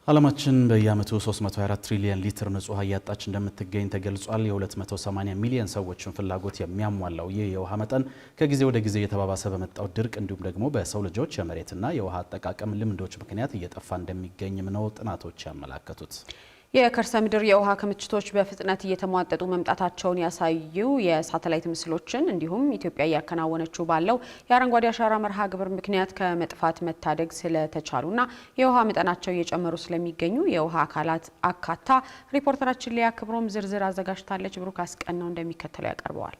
ዓለማችን በየዓመቱ 324 ትሪሊየን ሊትር ንጹህ ውሃ እያጣች እንደምትገኝ ተገልጿል። የ280 ሚሊዮን ሰዎችን ፍላጎት የሚያሟላው ይህ የውሃ መጠን ከጊዜ ወደ ጊዜ እየተባባሰ በመጣው ድርቅ እንዲሁም ደግሞ በሰው ልጆች የመሬትና የውሃ አጠቃቀም ልምዶች ምክንያት እየጠፋ እንደሚገኝም ነው ጥናቶች ያመላከቱት። የከርሰ ምድር የውሃ ክምችቶች በፍጥነት እየተሟጠጡ መምጣታቸውን ያሳዩ የሳተላይት ምስሎችን እንዲሁም ኢትዮጵያ እያከናወነችው ባለው የአረንጓዴ አሻራ መርሃ ግብር ምክንያት ከመጥፋት መታደግ ስለተቻሉና የውሃ መጠናቸው እየጨመሩ ስለሚገኙ የውሃ አካላት አካታ ሪፖርተራችን ሊያ ክብሮም ዝርዝር አዘጋጅታለች። ብሩክ አስቀናው እንደሚከተለው ያቀርበዋል።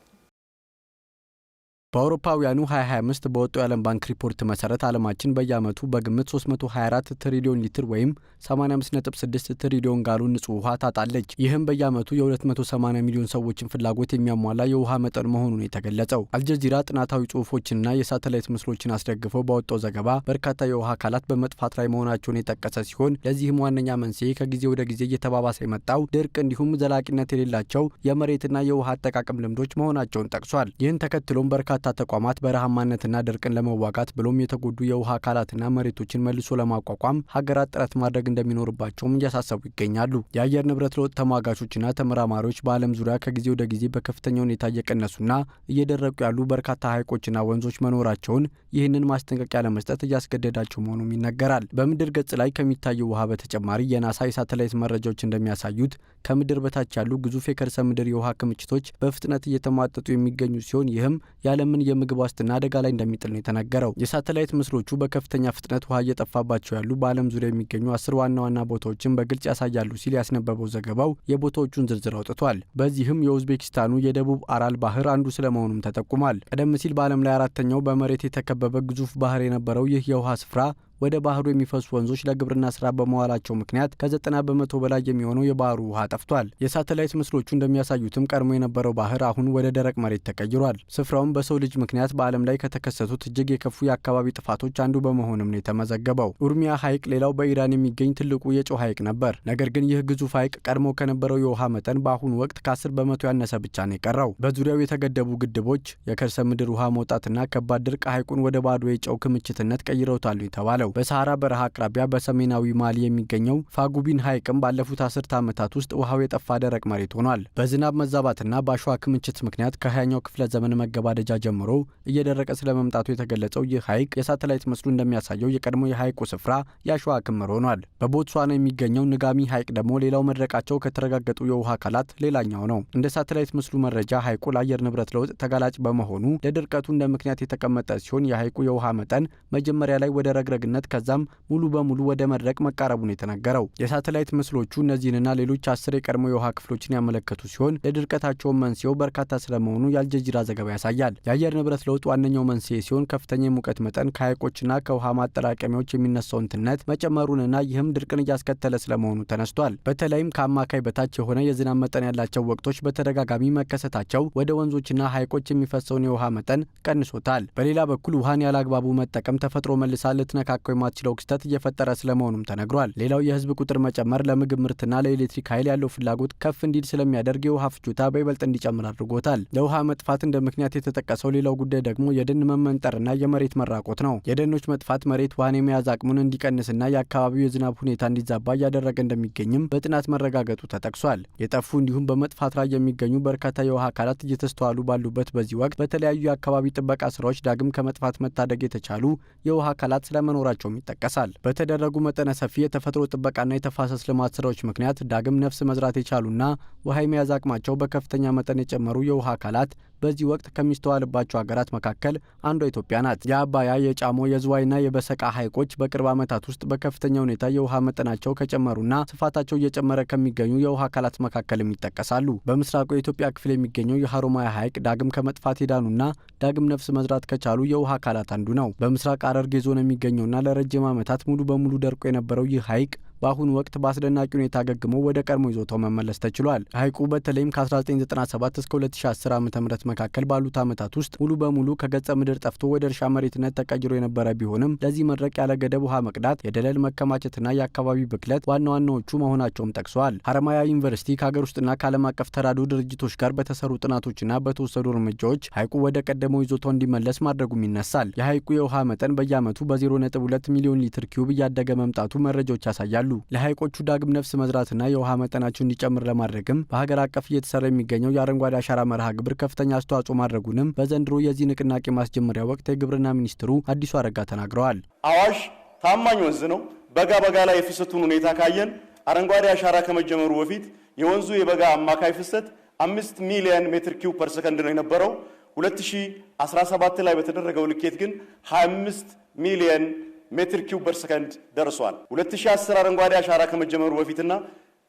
በአውሮፓውያኑ 2025 በወጣው የዓለም ባንክ ሪፖርት መሰረት ዓለማችን በየዓመቱ በግምት 324 ትሪሊዮን ሊትር ወይም 85.6 ትሪሊዮን ጋሎን ንጹህ ውሃ ታጣለች። ይህም በየዓመቱ የ280 ሚሊዮን ሰዎችን ፍላጎት የሚያሟላ የውሃ መጠን መሆኑን የተገለጸው። አልጀዚራ ጥናታዊ ጽሑፎችንና የሳተላይት ምስሎችን አስደግፈው ባወጣው ዘገባ በርካታ የውሃ አካላት በመጥፋት ላይ መሆናቸውን የጠቀሰ ሲሆን ለዚህም ዋነኛ መንስኤ ከጊዜ ወደ ጊዜ እየተባባሰ የመጣው ድርቅ እንዲሁም ዘላቂነት የሌላቸው የመሬትና የውሃ አጠቃቀም ልምዶች መሆናቸውን ጠቅሷል። ይህን ተከትሎም በርካታ ተቋማት በረሃማነትና ድርቅን ለመዋጋት ብሎም የተጎዱ የውሃ አካላትና መሬቶችን መልሶ ለማቋቋም ሀገራት ጥረት ማድረግ እንደሚኖርባቸውም እያሳሰቡ ይገኛሉ። የአየር ንብረት ለውጥ ተሟጋቾችና ተመራማሪዎች በዓለም ዙሪያ ከጊዜ ወደ ጊዜ በከፍተኛ ሁኔታ እየቀነሱና እየደረቁ ያሉ በርካታ ሐይቆችና ወንዞች መኖራቸውን ይህንን ማስጠንቀቂያ ለመስጠት እያስገደዳቸው መሆኑም ይነገራል። በምድር ገጽ ላይ ከሚታየው ውሃ በተጨማሪ የናሳ የሳተላይት መረጃዎች እንደሚያሳዩት ከምድር በታች ያሉ ግዙፍ የከርሰ ምድር የውሃ ክምችቶች በፍጥነት እየተሟጠጡ የሚገኙ ሲሆን ይህም የዓለምን የምግብ ዋስትና አደጋ ላይ እንደሚጥል ነው የተነገረው። የሳተላይት ምስሎቹ በከፍተኛ ፍጥነት ውሃ እየጠፋባቸው ያሉ በዓለም ዙሪያ የሚገኙ 10 ዋና ዋና ቦታዎችን በግልጽ ያሳያሉ ሲል ያስነበበው ዘገባው የቦታዎቹን ዝርዝር አውጥቷል። በዚህም የኡዝቤኪስታኑ የደቡብ አራል ባህር አንዱ ስለመሆኑም ተጠቁሟል። ቀደም ሲል በዓለም ላይ አራተኛው በመሬት የተከበበ ግዙፍ ባህር የነበረው ይህ የውሃ ስፍራ ወደ ባህሩ የሚፈሱ ወንዞች ለግብርና ስራ በመዋላቸው ምክንያት ከ90 በመቶ በላይ የሚሆነው የባህሩ ውሃ ጠፍቷል። የሳተላይት ምስሎቹ እንደሚያሳዩትም ቀድሞ የነበረው ባህር አሁን ወደ ደረቅ መሬት ተቀይሯል። ስፍራውም በሰው ልጅ ምክንያት በዓለም ላይ ከተከሰቱት እጅግ የከፉ የአካባቢ ጥፋቶች አንዱ በመሆኑም ነው የተመዘገበው። ኡርሚያ ሐይቅ ሌላው በኢራን የሚገኝ ትልቁ የጨው ሐይቅ ነበር። ነገር ግን ይህ ግዙፍ ሐይቅ ቀድሞ ከነበረው የውሃ መጠን በአሁኑ ወቅት ከ10 በመቶ ያነሰ ብቻ ነው የቀረው። በዙሪያው የተገደቡ ግድቦች፣ የከርሰ ምድር ውሃ መውጣትና ከባድ ድርቅ ሐይቁን ወደ ባዶ የጨው ክምችትነት ቀይረውታል የተባለው በሰሃራ በረሃ አቅራቢያ በሰሜናዊ ማሊ የሚገኘው ፋጉቢን ሐይቅም ባለፉት 10 ዓመታት ውስጥ ውሃው የጠፋ ደረቅ መሬት ሆኗል። በዝናብ መዛባትና በአሸዋ ክምችት ምክንያት ከ20ኛው ክፍለ ዘመን መገባደጃ ጀምሮ እየደረቀ ስለመምጣቱ የተገለጸው ይህ ሐይቅ የሳተላይት ምስሉ እንደሚያሳየው የቀድሞ የሐይቁ ስፍራ የአሸዋ ክምር ሆኗል። በቦትስዋና የሚገኘው ንጋሚ ሐይቅ ደግሞ ሌላው መድረቃቸው ከተረጋገጡ የውሃ አካላት ሌላኛው ነው። እንደ ሳተላይት ምስሉ መረጃ ሐይቁ ለአየር ንብረት ለውጥ ተጋላጭ በመሆኑ ለድርቀቱ እንደ ምክንያት የተቀመጠ ሲሆን የሐይቁ የውሃ መጠን መጀመሪያ ላይ ወደ ረግረግነት ከዛም ሙሉ በሙሉ ወደ መድረቅ መቃረቡን የተነገረው። የሳተላይት ምስሎቹ እነዚህንና ሌሎች 10 የቀድሞ የውሃ ክፍሎችን ያመለከቱ ሲሆን ለድርቀታቸው መንስኤው በርካታ ስለመሆኑ የአልጀዚራ ዘገባ ያሳያል። የአየር ንብረት ለውጥ ዋነኛው መንስኤ ሲሆን ከፍተኛ የሙቀት መጠን ከሐይቆችና ከውሃ ማጠራቀሚያዎች የሚነሳውን ትነት መጨመሩንና ይህም ድርቅን እያስከተለ ስለመሆኑ ተነስቷል። በተለይም ከአማካይ በታች የሆነ የዝናብ መጠን ያላቸው ወቅቶች በተደጋጋሚ መከሰታቸው ወደ ወንዞችና ሐይቆች የሚፈሰውን የውሃ መጠን ቀንሶታል። በሌላ በኩል ውሃን ያላግባቡ መጠቀም ተፈጥሮ መልሳ ልትነካከው የማትችለው ክስተት እየፈጠረ ስለመሆኑም ተነግሯል። ሌላው የህዝብ ቁጥር መጨመር ለምግብ ምርትና ለኤሌክትሪክ ኃይል ያለው ፍላጎት ከፍ እንዲል ስለሚያደርግ የውሃ ፍጆታ በይበልጥ እንዲጨምር አድርጎታል። ለውሃ መጥፋት እንደ ምክንያት የተጠቀሰው ሌላው ጉዳይ ደግሞ የደን መመንጠርና የመሬት መራቆት ነው። የደኖች መጥፋት መሬት ውሃን የመያዝ አቅሙን እንዲቀንስና የአካባቢው የዝናብ ሁኔታ እንዲዛባ እያደረገ እንደሚገኝም በጥናት መረጋገጡ ተጠቅሷል። የጠፉ እንዲሁም በመጥፋት ላይ የሚገኙ በርካታ የውሃ አካላት እየተስተዋሉ ባሉበት በዚህ ወቅት በተለያዩ የአካባቢ ጥበቃ ስራዎች ዳግም ከመጥፋት መታደግ የተቻሉ የውሃ አካላት ስለመኖራቸውም ይጠቀሳል። በተደረጉ መጠነ ሰፊ የተፈጥሮ ጥበቃና የተፋሰስ ልማት ስራዎች ምክንያት ዳግም ነፍስ መዝራት የቻሉና ውሃ የመያዝ አቅማቸው በከፍተኛ መጠን የጨመሩ የውሃ አካላት በዚህ ወቅት ከሚስተዋልባቸው ሀገራት መካከል አንዷ ኢትዮጵያ ናት። የአባያ፣ የጫሞ፣ የዝዋይና የበሰቃ ሐይቆች በቅርብ ዓመታት ውስጥ በከፍተኛ ሁኔታ የውሃ መጠናቸው ከጨመሩና ስፋታቸው እየጨመረ ከሚገኙ የውሃ አካላት መካከልም ይጠቀሳሉ። በምስራቁ የኢትዮጵያ ክፍል የሚገኘው የሀሮማያ ሐይቅ ዳግም ከመጥፋት የዳኑና ዳግም ነፍስ መዝራት ከቻሉ የውሃ አካላት አንዱ ነው። በምስራቅ ሐረርጌ ዞን የሚገኘውና ለረጅም ዓመታት ሙሉ በሙሉ ደርቆ የነበረው ይህ ሐይቅ በአሁኑ ወቅት በአስደናቂ ሁኔታ አገግሞ ወደ ቀድሞ ይዞታው መመለስ ተችሏል። ሐይቁ በተለይም ከ1997 እስከ 2010 ዓ.ም መካከል ባሉት ዓመታት ውስጥ ሙሉ በሙሉ ከገጸ ምድር ጠፍቶ ወደ እርሻ መሬትነት ተቀይሮ የነበረ ቢሆንም ለዚህ መድረቅ ያለ ገደብ ውሃ መቅዳት፣ የደለል መከማቸትና የአካባቢ ብክለት ዋና ዋናዎቹ መሆናቸውም ጠቅሰዋል። ሀረማያ ዩኒቨርሲቲ ከሀገር ውስጥና ከዓለም አቀፍ ተራድኦ ድርጅቶች ጋር በተሰሩ ጥናቶችና በተወሰዱ እርምጃዎች ሐይቁ ወደ ቀደመው ይዞታው እንዲመለስ ማድረጉም ይነሳል። የሐይቁ የውሃ መጠን በየዓመቱ በ0.2 ሚሊዮን ሊትር ኪዩብ እያደገ መምጣቱ መረጃዎች ያሳያሉ። ይገኛሉ። ለሐይቆቹ ዳግም ነፍስ መዝራትና የውሃ መጠናቸው እንዲጨምር ለማድረግም በሀገር አቀፍ እየተሰራ የሚገኘው የአረንጓዴ አሻራ መርሃ ግብር ከፍተኛ አስተዋጽኦ ማድረጉንም በዘንድሮ የዚህ ንቅናቄ ማስጀመሪያ ወቅት የግብርና ሚኒስትሩ አዲሱ አረጋ ተናግረዋል። አዋሽ ታማኝ ወንዝ ነው። በጋ ላይ የፍሰቱን ሁኔታ ካየን አረንጓዴ አሻራ ከመጀመሩ በፊት የወንዙ የበጋ አማካይ ፍሰት 5 ሚሊዮን ሜትር ኪዩብ ፐር ሰከንድ ነው የነበረው። 2017 ላይ በተደረገው ልኬት ግን 25 ሚሊዮን ሜትር ኪዩብ ፐር ሰከንድ ደርሷል። 2010 አረንጓዴ አሻራ ከመጀመሩ በፊትና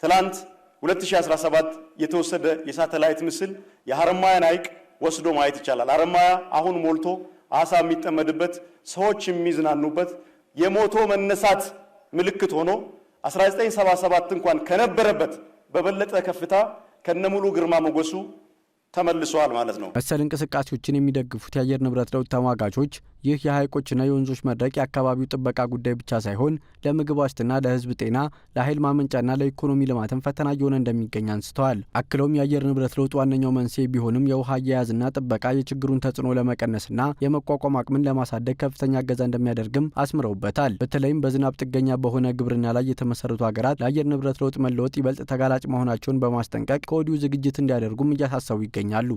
ትላንት 2017 የተወሰደ የሳተላይት ምስል የሐረማያን ሐይቅ ወስዶ ማየት ይቻላል። ሐረማያ አሁን ሞልቶ አሳ የሚጠመድበት፣ ሰዎች የሚዝናኑበት የሞቶ መነሳት ምልክት ሆኖ 1977 እንኳን ከነበረበት በበለጠ ከፍታ ከነሙሉ ግርማ ሞገሱ ተመልሷል ማለት ነው። መሰል እንቅስቃሴዎችን የሚደግፉት የአየር ንብረት ለውጥ ተሟጋቾች ይህ የሐይቆችና የወንዞች መድረቅ የአካባቢው ጥበቃ ጉዳይ ብቻ ሳይሆን ለምግብ ዋስትና፣ ለሕዝብ ጤና፣ ለኃይል ማመንጫና ለኢኮኖሚ ልማትም ፈተና እየሆነ እንደሚገኝ አንስተዋል። አክለውም የአየር ንብረት ለውጥ ዋነኛው መንስኤ ቢሆንም የውሃ አያያዝና ጥበቃ የችግሩን ተጽዕኖ ለመቀነስና የመቋቋም አቅምን ለማሳደግ ከፍተኛ እገዛ እንደሚያደርግም አስምረውበታል። በተለይም በዝናብ ጥገኛ በሆነ ግብርና ላይ የተመሰረቱ ሀገራት ለአየር ንብረት ለውጥ መለወጥ ይበልጥ ተጋላጭ መሆናቸውን በማስጠንቀቅ ከወዲሁ ዝግጅት እንዲያደርጉም እያሳሰቡ ይገኛሉ።